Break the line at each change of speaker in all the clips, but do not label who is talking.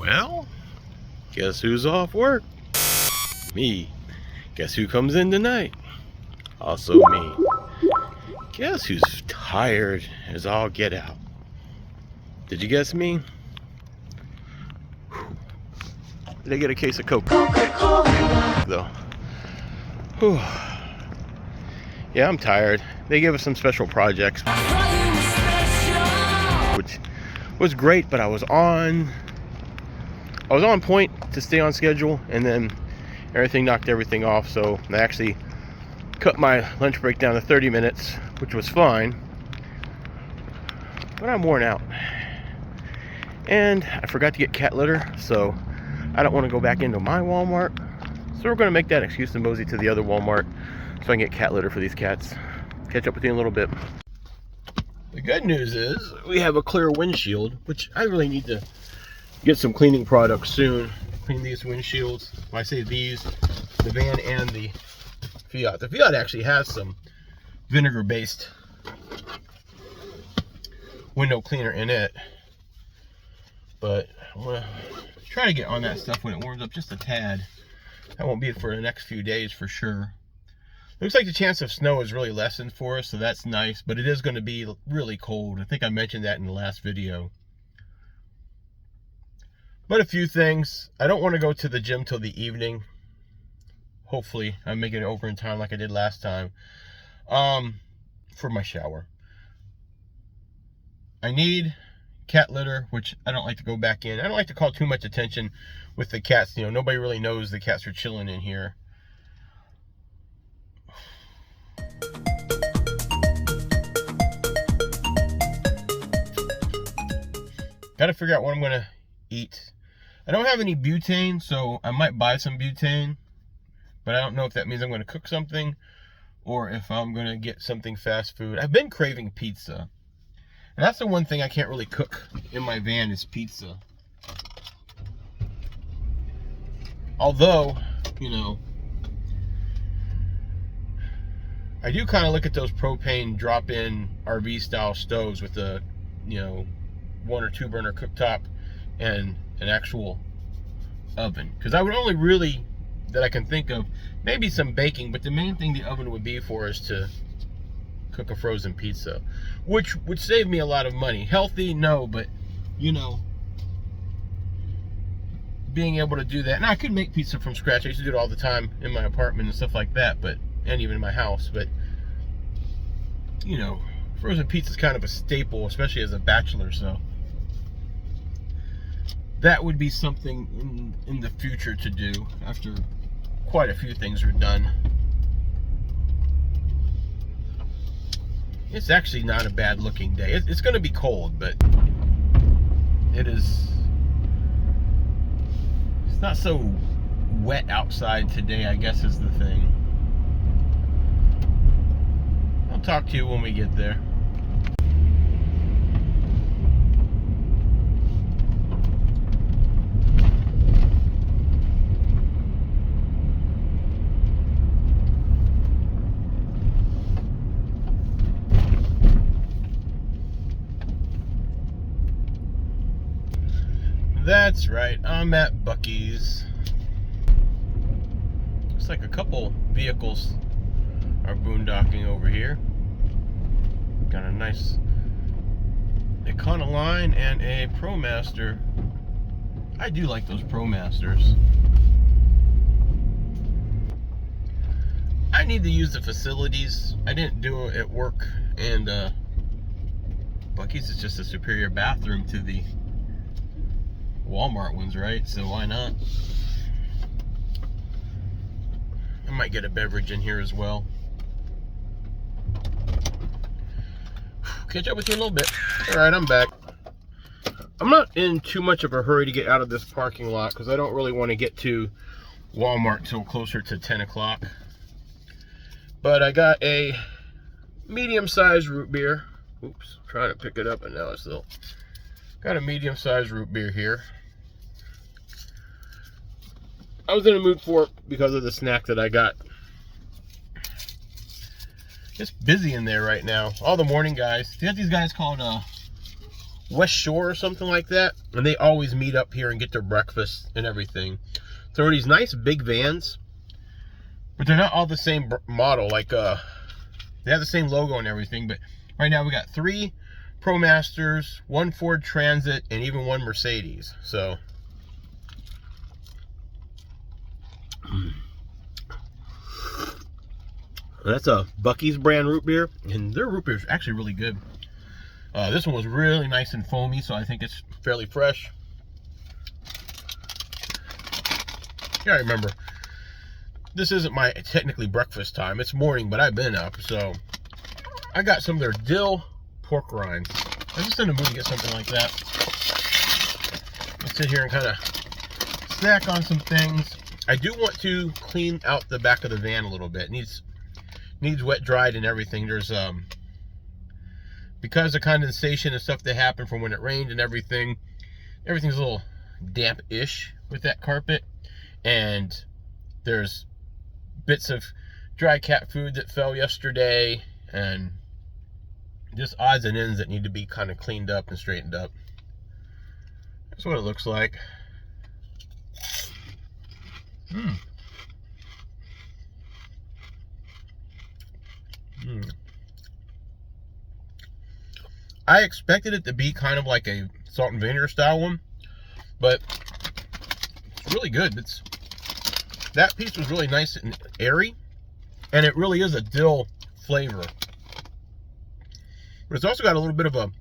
Well, guess who's off work? Me. Guess who comes in tonight? Also me. Guess who's tired as all get out? Did you guess me? Did I get a case of Coke? Though. Whew. Yeah, I'm tired. They gave us some special projects, which was great, but I was on point to stay on schedule, and then everything knocked everything off. So I actually cut my lunch break down to 30 minutes, which was fine, but I'm worn out. And I forgot to get cat litter, so I don't want to go back into my Walmart. So we're going to make that excuse to mosey to the other Walmart so I can get cat litter for these cats. Catch up with you in a little bit. The good news is we have a clear windshield, which I really need to get some cleaning products soon. Clean these windshields. When I say these, the van and the Fiat. The Fiat actually has some vinegar-based window cleaner in it, but I'm gonna try to get on that stuff when it warms up just a tad. That won't be for the next few days for sure. Looks like the chance of snow is really lessened for us, so that's nice, but it is going to be really cold. I think I mentioned that in the last video. But a few things. I don't want to go to the gym till the evening. Hopefully I'm making it over in time like I did last time. For my shower. I need cat litter, which I don't like to go back in. I don't like to call too much attention with the cats. You know, nobody really knows the cats are chilling in here. Got to figure out what I'm going to eat. I don't have any butane, so I might buy some butane, but I don't know if that means I'm going to cook something or if I'm going to get something fast food. I've been craving pizza. And that's the one thing I can't really cook in my van is pizza. Although, you know, I do kind of look at those propane drop-in RV style stoves with the, you know, 1 or 2 burner cooktop and an actual oven. Because I would only really, that I can think of, maybe some baking, but the main thing the oven would be for is to cook a frozen pizza, which would save me a lot of money. Healthy, no, but you know, being able to do that. And I could make pizza from scratch. I used to do it all the time in my apartment and stuff like that, but, and even in my house, but you know, frozen pizza is kind of a staple, especially as a bachelor, so that would be something in the future to do after quite a few things are done. It's actually not a bad looking day. It's going to be cold, but it is. It's not so wet outside today, I guess is the thing. I'll talk to you when we get there. That's right, I'm at Buc-ee's. Looks like a couple vehicles are boondocking over here. Got a nice Econoline and a ProMaster. I do like those ProMasters. I need to use the facilities. I didn't do it at work, and Buc-ee's is just a superior bathroom to the Walmart ones, right? So why not? I might get a beverage in here as well. Catch up with you in a little bit. Alright, I'm back. I'm not in too much of a hurry to get out of this parking lot because I don't really want to get to Walmart till closer to 10 o'clock. But I got a medium-sized root beer. Oops, trying to pick it up and now it's still. Got a medium-sized root beer here. I was in a mood for it because of the snack that I got. It's busy in there right now. All the morning guys. They got these guys called West Shore or something like that, and they always meet up here and get their breakfast and everything. So they're these nice big vans, but they're not all the same model. Like they have the same logo and everything, but right now we got 3 ProMasters, 1 Ford Transit, and even 1 Mercedes. So that's a Buc-ee's brand root beer, and their root beer is actually really good. This one was really nice and foamy, so I think it's fairly fresh. Yeah, I remember, this isn't my technically breakfast time. It's morning, but I've been up, so I got some of their dill pork rinds. I'm just in the mood to get something like that. Let's sit here and kind of snack on some things. I do want to clean out the back of the van a little bit. It needs wet dried and everything. There's because of condensation and stuff that happened from when it rained and everything's a little damp-ish with that carpet, and there's bits of dry cat food that fell yesterday, and just odds and ends that need to be kind of cleaned up and straightened up. That's what it looks like. I expected it to be kind of like a salt and vinegar style one, but it's really good. That piece was really nice and airy, and it really is a dill flavor. But it's also got a little bit of a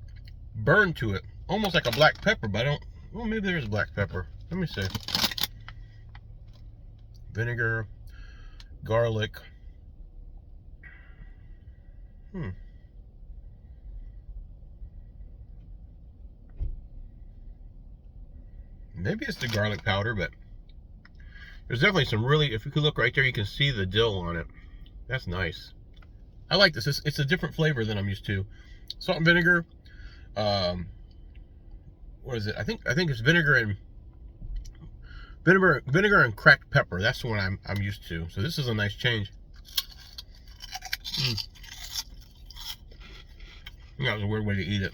burn to it, almost like a black pepper, but well, maybe there is black pepper. Let me see. Vinegar, garlic. Maybe it's the garlic powder, but there's definitely some really, if you could look right there, you can see the dill on it. That's nice. I like this. It's a different flavor than I'm used to. Salt and vinegar. What is it? I think it's vinegar and cracked pepper. That's the one I'm used to. So this is a nice change. That was a weird way to eat it.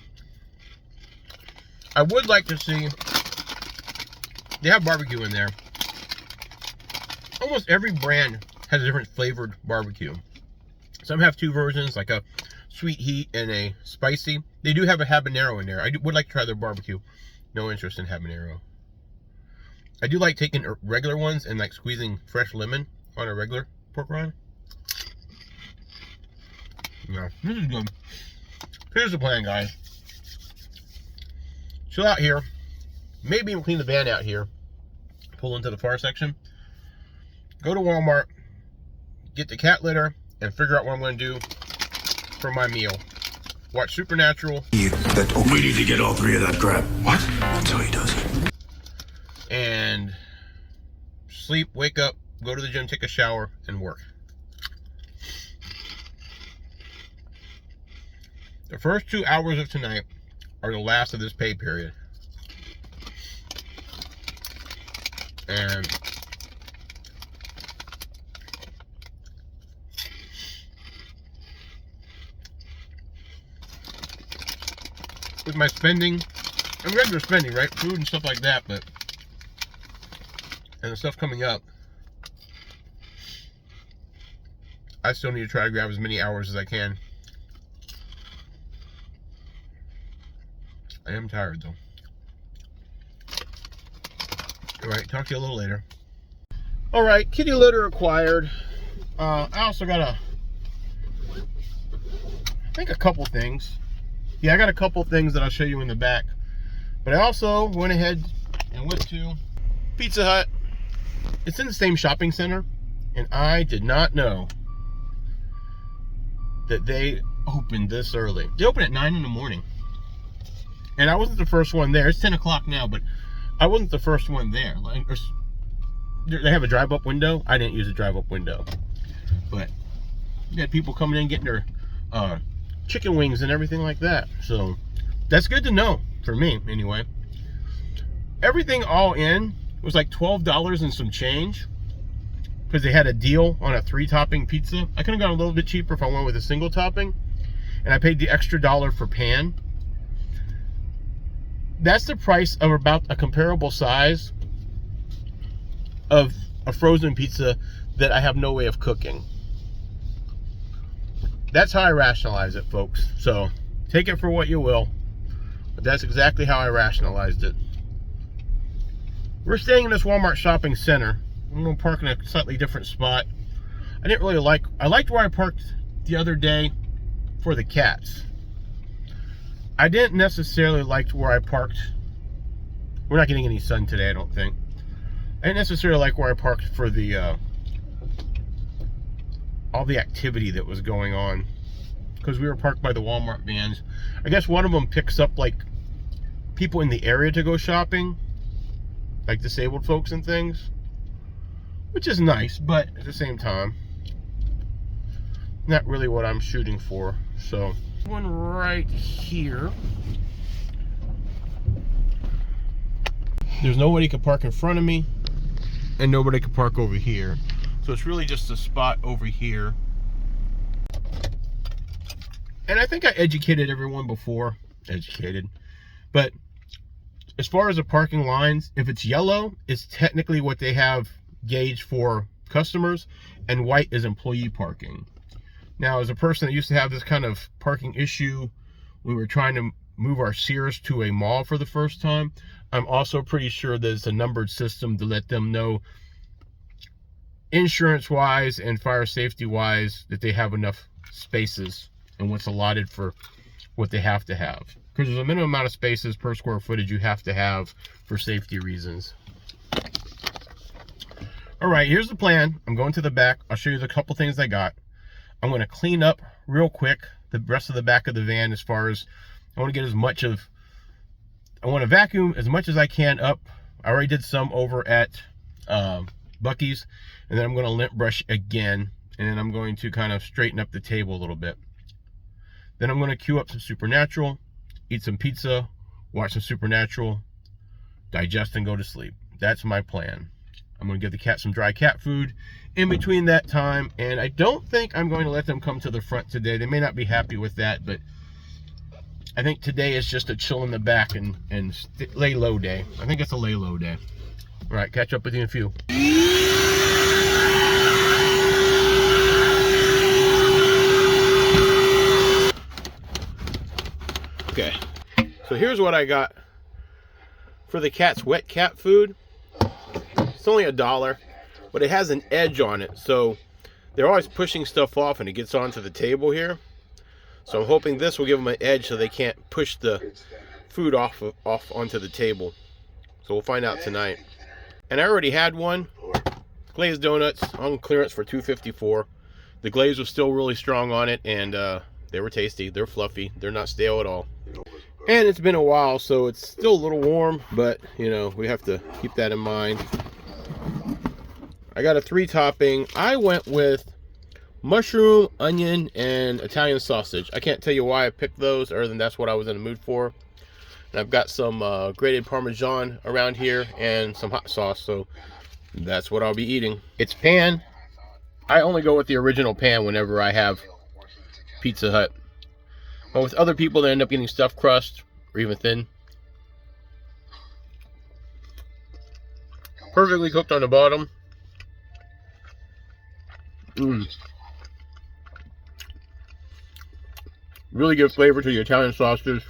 I would like to see, they have barbecue in there. Almost every brand has a different flavored barbecue. Some have 2 versions, like a sweet heat and a spicy. They do have a habanero in there. I would like to try their barbecue. No interest in habanero. I do like taking regular ones and like squeezing fresh lemon on a regular pork rind. Yeah, this is good. Here's the plan, guys. Chill out here. Maybe even clean the van out here. Pull into the far section. Go to Walmart. Get the cat litter and figure out what I'm going to do for my meal. Watch Supernatural.
We need to get all 3 of that crap. What? That's how he does it.
And sleep, wake up, go to the gym, take a shower, and work. The first 2 hours of tonight are the last of this pay period. And with my spending, and regular spending, right? Food and stuff like that, but and the stuff coming up, I still need to try to grab as many hours as I can. I am tired though. Alright, talk to you a little later. Alright, kitty litter acquired. I also got I think a couple things. Yeah, I got a couple things that I'll show you in the back. But I also went ahead and went to Pizza Hut. It's in the same shopping center, and I did not know that they opened this early. They open at 9 in the morning. And I wasn't the first one there. It's 10 o'clock now, but I wasn't the first one there. Like, they have a drive-up window. I didn't use a drive-up window. But you got people coming in getting their chicken wings and everything like that. So that's good to know, for me anyway. Everything all in was like $12 and some change, because they had a deal on a 3-topping pizza. I could have gone a little bit cheaper if I went with a single topping, and I paid the extra $1 for pan. that's the price of about a comparable size of a frozen pizza that I have no way of cooking. That's how I rationalize it, folks. So take it for what you will, but that's exactly how I rationalized it. We're staying in this Walmart shopping center. I'm going to park in a slightly different spot. I didn't really like, I liked where I parked the other day for the cats. I didn't necessarily like where I parked. We're not getting any sun today, I don't think. I didn't necessarily like where I parked for the all the activity that was going on, because we were parked by the Walmart vans. I guess one of them picks up like people in the area to go shopping, like disabled folks and things, which is nice, but at the same time, not really what I'm shooting for. So one right here, there's nobody could park in front of me and nobody could park over here, so it's really just a spot over here. And I think I educated everyone before, but as far as the parking lines, if it's yellow, it's technically what they have gauged for customers, and white is employee parking. Now, as a person that used to have this kind of parking issue, we were trying to move our Sears to a mall for the first time. I'm also pretty sure there's a numbered system to let them know, insurance-wise and fire safety-wise, that they have enough spaces and what's allotted for what they have to have. Because there's a minimum amount of spaces per square footage you have to have for safety reasons. All right, here's the plan. I'm going to the back. I'll show you the couple things I got. I'm going to clean up real quick the rest of the back of the van, as far as I want to get as much of, I want to vacuum as much as I can up. I already did some over at Buc-ee's, and then I'm going to lint brush again, and then I'm going to kind of straighten up the table a little bit. Then I'm going to queue up some Supernatural, eat some pizza, watch some Supernatural, digest, and go to sleep. That's my plan. I'm going to give the cat some dry cat food in between that time, and I don't think I'm going to let them come to the front today. They may not be happy with that, but I think today is just a chill in the back and lay low day. I think it's a lay low day. All right, catch up with you in a few. Okay, so here's what I got for the cat's wet cat food. It's only $1, but it has an edge on it, so they're always pushing stuff off and it gets onto the table here. So I'm hoping this will give them an edge so they can't push the food off onto the table. So we'll find out tonight. And I already had one, glazed donuts on clearance for $2.54. The glaze was still really strong on it, and they were tasty. They're fluffy. They're not stale at all. And it's been a while, so it's still a little warm, but you know, we have to keep that in mind. I got a 3-topping. I went with mushroom, onion, and Italian sausage. I can't tell you why I picked those, other than that's what I was in the mood for. And I've got some grated Parmesan around here and some hot sauce, so that's what I'll be eating. It's pan. I only go with the original pan whenever I have Pizza Hut. But with other people, they end up getting stuffed crust or even thin. Perfectly cooked on the bottom. Really good flavor to the Italian sausage.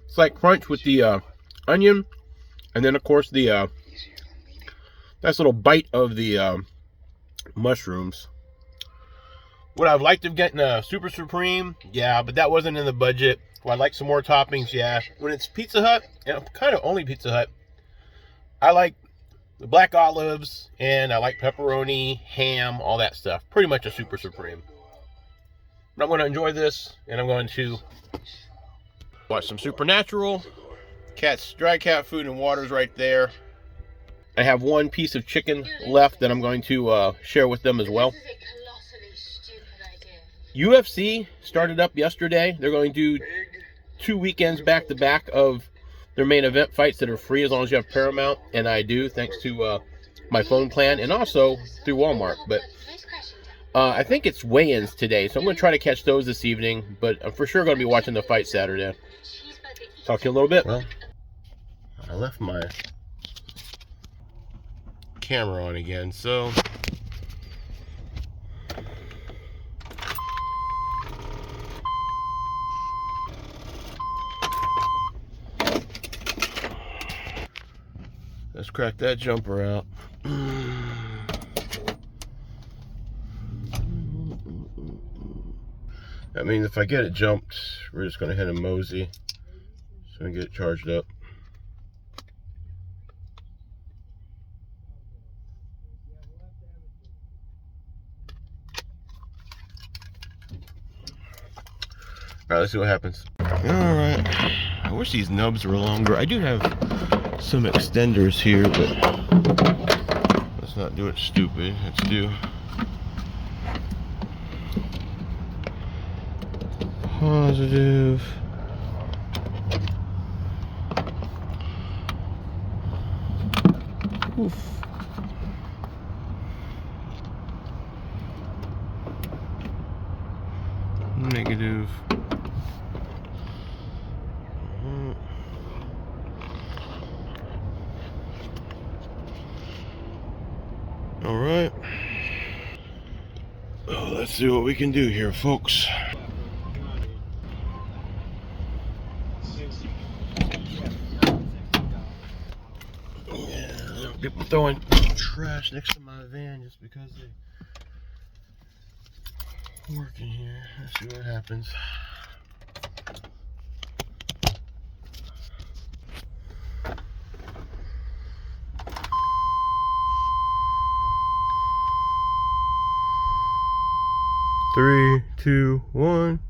It's like crunch with the onion, and then of course the nice little bite of the mushrooms. Would I have liked to have gotten a Super Supreme? Yeah, but that wasn't in the budget. Would I like some more toppings? Yeah. When it's Pizza Hut, and kind of only Pizza Hut, I like the black olives, and I like pepperoni, ham, all that stuff. Pretty much a Super Supreme. But I'm going to enjoy this, and I'm going to watch some Supernatural. Cat's dry cat food and water's right there. I have one piece of chicken left that I'm going to share with them as well. UFC started up yesterday. They're going to do 2 weekends back to back of their main event fights that are free as long as you have Paramount, and I do, thanks to my phone plan and also through Walmart. But I think it's weigh-ins today, so I'm going to try to catch those this evening, but I'm for sure going to be watching the fight Saturday. Talk to you a little bit. Well, I left my camera on again, so let's crack that jumper out. That means if I get it jumped, we're just gonna hit a mosey so we can get it charged up. Alright, let's see what happens. Alright. I wish these nubs were longer. I do have some extenders here, but let's not do it stupid. Let's do positive. Oof. Negative. All right. Oh, let's see what we can do here, folks. Yeah, people throwing trash next to my van just because they work in here. Let's see what happens. Three, two, one.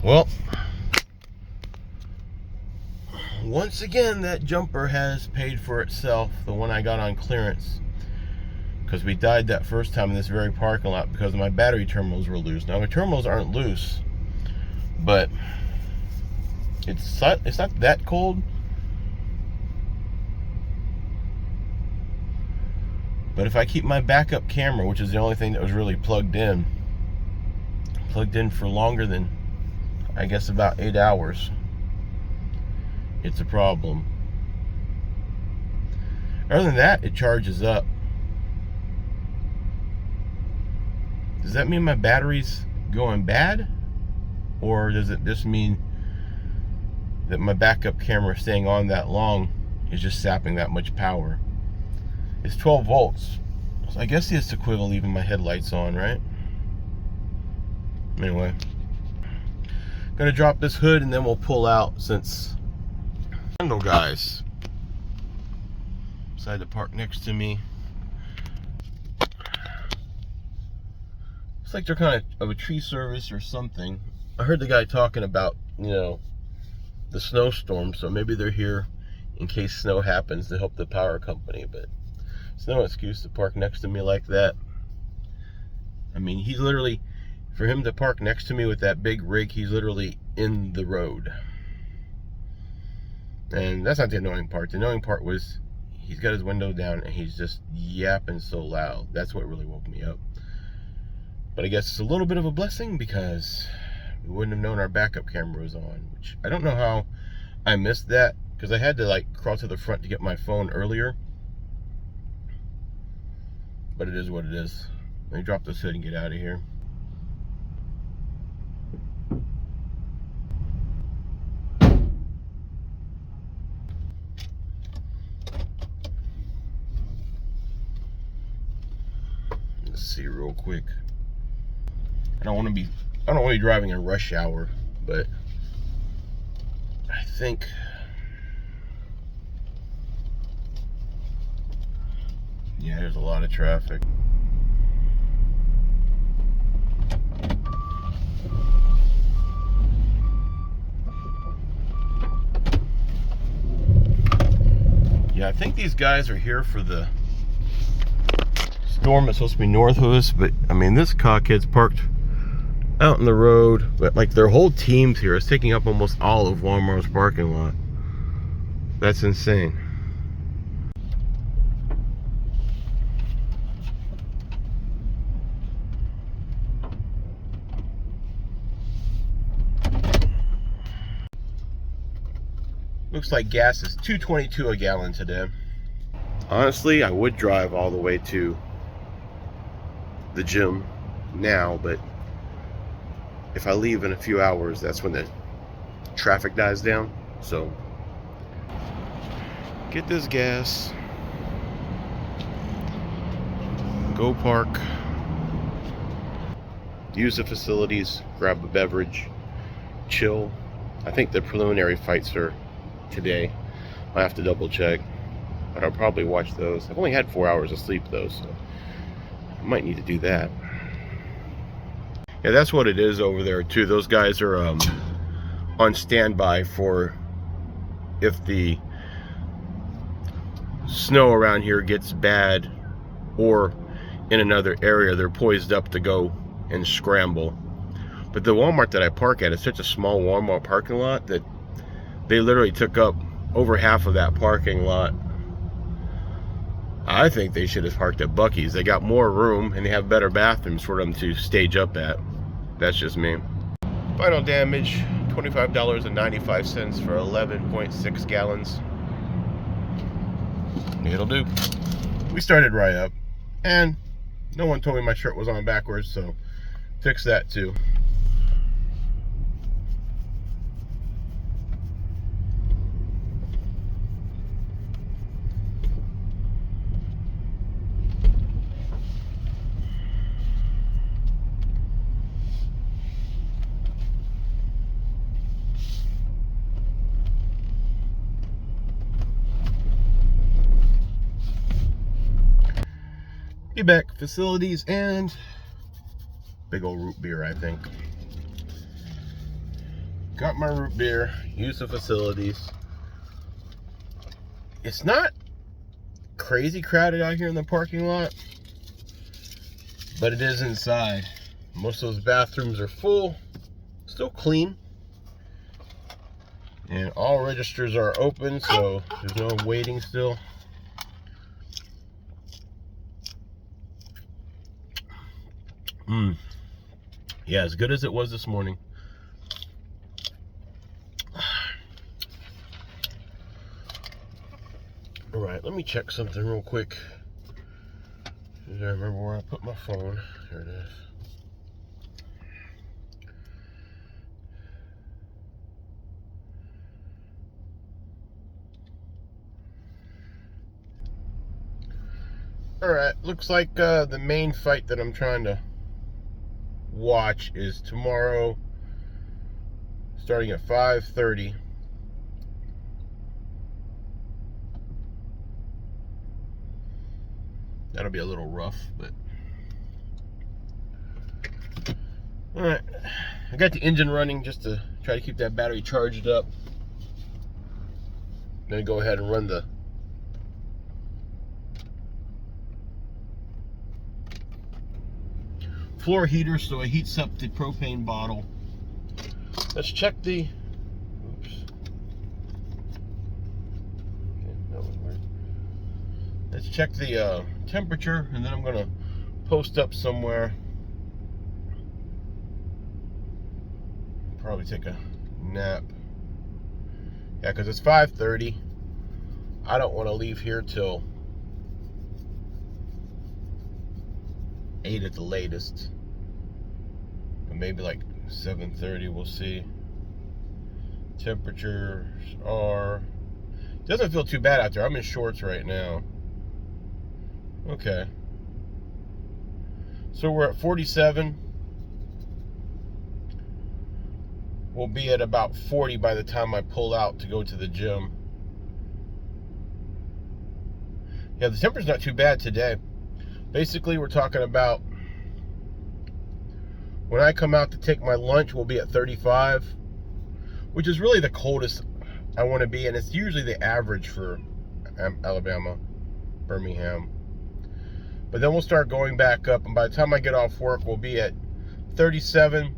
Well, once again, that jumper has paid for itself, the one I got on clearance, because we died that first time in this very parking lot because my battery terminals were loose. Now, my terminals aren't loose, but it's not that cold. But if I keep my backup camera, which is the only thing that was really plugged in for longer than, I guess, about 8 hours, it's a problem. Other than that, it charges up. Does that mean my battery's going bad? Or does it just mean that my backup camera staying on that long is just sapping that much power? It's 12 volts. So I guess it's equivalent leaving my headlights on, right? Anyway. Gonna drop this hood and then we'll pull out, since handle guys decided to park next to me. It's like they're kind of a tree service or something. I heard the guy talking about, you know, the snowstorm, so maybe they're here in case snow happens to help the power company, but it's no excuse to park next to me like that. I mean, he's literally, for him to park next to me with that big rig, he's literally in the road. And that's not the annoying part. The annoying part was he's got his window down and he's just yapping so loud. That's what really woke me up. But I guess it's a little bit of a blessing because we wouldn't have known our backup camera was on, which I don't know how I missed that, because I had to like crawl to the front to get my phone earlier. But it is what it is. Let me drop this hood and get out of here. Let's see real quick. I don't want to be driving in rush hour, but I think yeah, there's a lot of traffic. Yeah, I think these guys are here for the storm that's supposed to be north of us, but I mean, this cockhead's parked out in the road, but like their whole team's here. It's taking up almost all of Walmart's parking lot. That's insane. Looks like gas is $2.22 a gallon today. Honestly, I would drive all the way to the gym now, but if I leave in a few hours, that's when the traffic dies down. So get this gas, go park, use the facilities, grab a beverage, chill. I think the preliminary fights are today. I have to double check, but I'll probably watch those. I've only had 4 hours of sleep though, so I might need to do that. Yeah, that's what it is over there too. Those guys are on standby for if the snow around here gets bad, or in another area, they're poised up to go and scramble. But the Walmart that I park at is such a small Walmart parking lot that they literally took up over half of that parking lot. I think they should have parked at Buc-ee's. They got more room and they have better bathrooms for them to stage up at. That's just me. Final damage, $25.95 for 11.6 gallons. It'll do. We started right up, and no one told me my shirt was on backwards, so fix that too. Be back, facilities, and big old root beer, I think. Got my root beer, use the facilities. It's not crazy crowded out here in the parking lot, but it is inside. Most of those bathrooms are full, still clean, and all registers are open, so there's no waiting still. Yeah, as good as it was this morning. All right, let me check something real quick. I remember where I put my phone. Here it is. All right, looks like the main fight that I'm trying to watch is tomorrow, starting at 5:30. That'll be a little rough, but all right. I got the engine running just to try to keep that battery charged up. Then go ahead and run the floor heater so it heats up the propane bottle. Let's check the, oops. Okay, that was weird. Let's check the temperature, and then I'm gonna post up somewhere. Probably take a nap. Yeah, because it's 5:30. I don't want to leave here till 8 at the latest, but maybe like 7:30. We'll see. Temperatures are, doesn't feel too bad out there. I'm in shorts right now. Okay, so we're at 47. We'll be at about 40 by the time I pull out to go to the gym. Yeah, the temperature's not too bad today. Basically, we're talking about when I come out to take my lunch, we'll be at 35, which is really the coldest I want to be, and it's usually the average for Alabama, Birmingham. But then we'll start going back up, and by the time I get off work, we'll be at 37,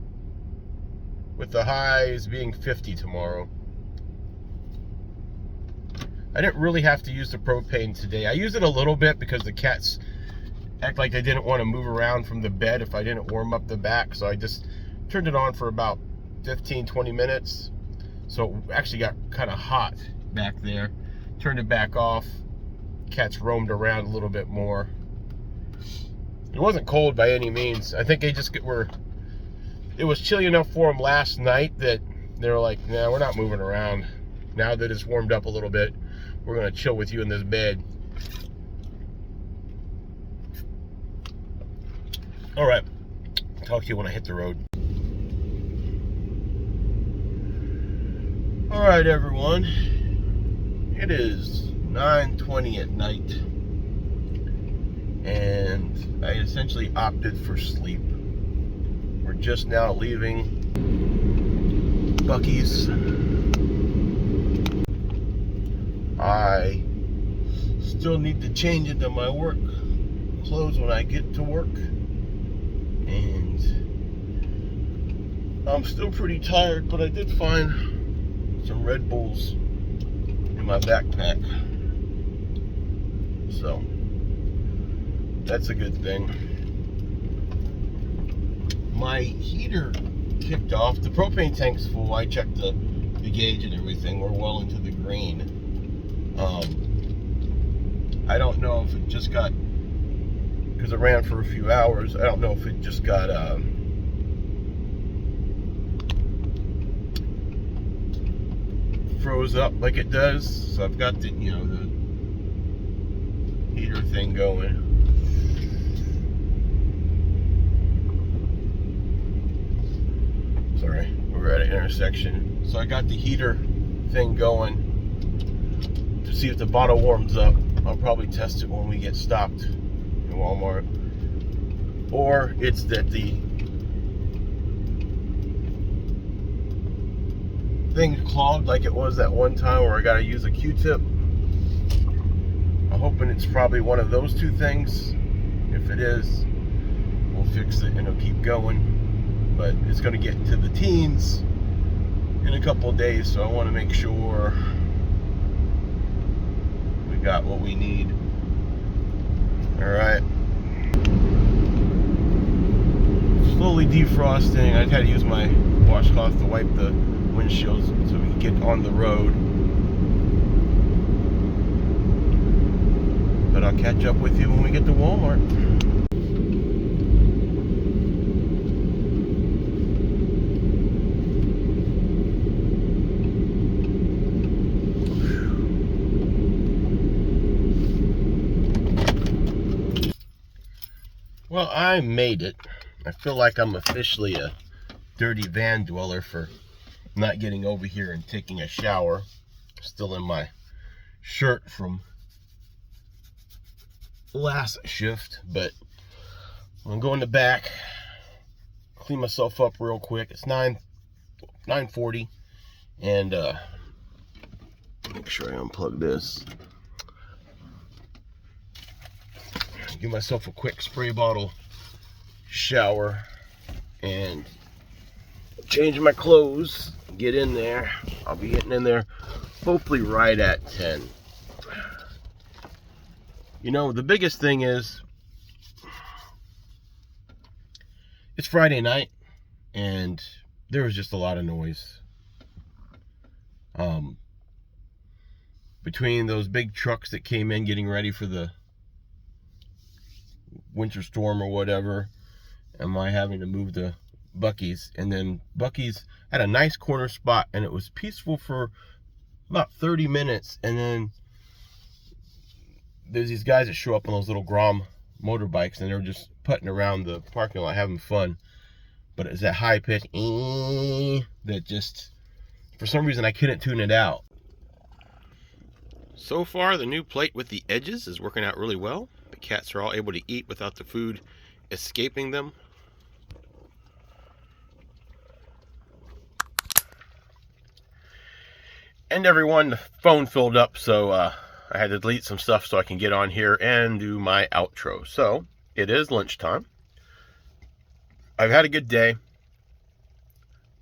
with the highs being 50 tomorrow. I didn't really have to use the propane today. I used it a little bit because the cats act like they didn't want to move around from the bed if I didn't warm up the back, so I just turned it on for about 15-20 minutes. So it actually got kind of hot back there. Turned it back off. Cats roamed around a little bit more. It wasn't cold by any means. I think they just were, it was chilly enough for them last night that they were like, nah, we're not moving around. Now that it's warmed up a little bit, we're gonna chill with you in this bed. All right, talk to you when I hit the road. All right, everyone. It is 9:20 at night, and I essentially opted for sleep. We're just now leaving Buc-ee's. I still need to change into my work clothes when I get to work, and I'm still pretty tired, but I did find some Red Bulls in my backpack, so that's a good thing. My heater kicked off. The propane tank's full. I checked the gauge and everything. We're well into the green. I don't know if it just got, because it ran for a few hours, I don't know if it just got froze up like it does. So I've got the, you know, the heater thing going. Sorry, we're at an intersection. So I got the heater thing going to see if the bottle warms up. I'll probably test it when we get stopped in Walmart. Or it's that the thing clogged like it was that one time where I gotta use a Q-tip. I'm hoping it's probably one of those two things. If it is, we'll fix it and it'll keep going. But it's gonna get into the teens in a couple of days, so I want to make sure we got what we need. All right. Slowly defrosting. I had to use my washcloth to wipe the windshields so we can get on the road. But I'll catch up with you when we get to Walmart. Well, I made it. I feel like I'm officially a dirty van dweller for not getting over here and taking a shower. Still in my shirt from last shift, but I'm going to back, clean myself up real quick. It's 9:40, and make sure I unplug this. Give myself a quick spray bottle shower and change my clothes, get in there. I'll be getting in there hopefully right at 10. You know, the biggest thing is it's Friday night and there was just a lot of noise. Between those big trucks that came in getting ready for the winter storm or whatever, am I having to move to Buc-ee's, and then Buc-ee's had a nice corner spot and it was peaceful for about 30 minutes, and then there's these guys that show up on those little Grom motorbikes and they're just putting around the parking lot having fun, but it's that high pitch that just, for some reason I couldn't tune it out. So far the new plate with the edges is working out really well. The cats are all able to eat without the food escaping them. And everyone, the phone filled up, so I had to delete some stuff so I can get on here and do my outro. So it is lunchtime. I've had a good day.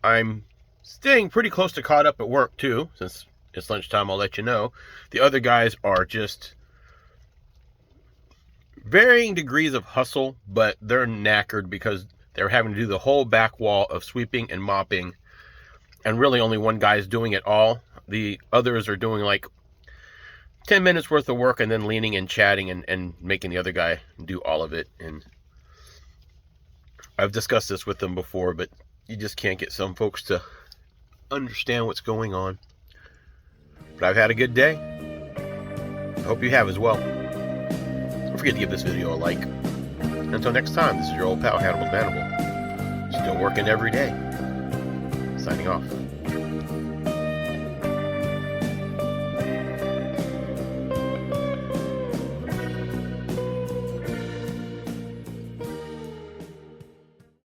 I'm staying pretty close to caught up at work too. Since it's lunchtime, I'll let you know. The other guys are just varying degrees of hustle, but they're knackered because they're having to do the whole back wall of sweeping and mopping, and really only one guy is doing it all. The others are doing like 10 minutes worth of work and then leaning and chatting and making the other guy do all of it. And I've discussed this with them before, but you just can't get some folks to understand what's going on. But I've had a good day. I hope you have as well. Don't forget to give this video a like. Until next time, this is your old pal Hannibal Manimal. Still working every day. Signing off.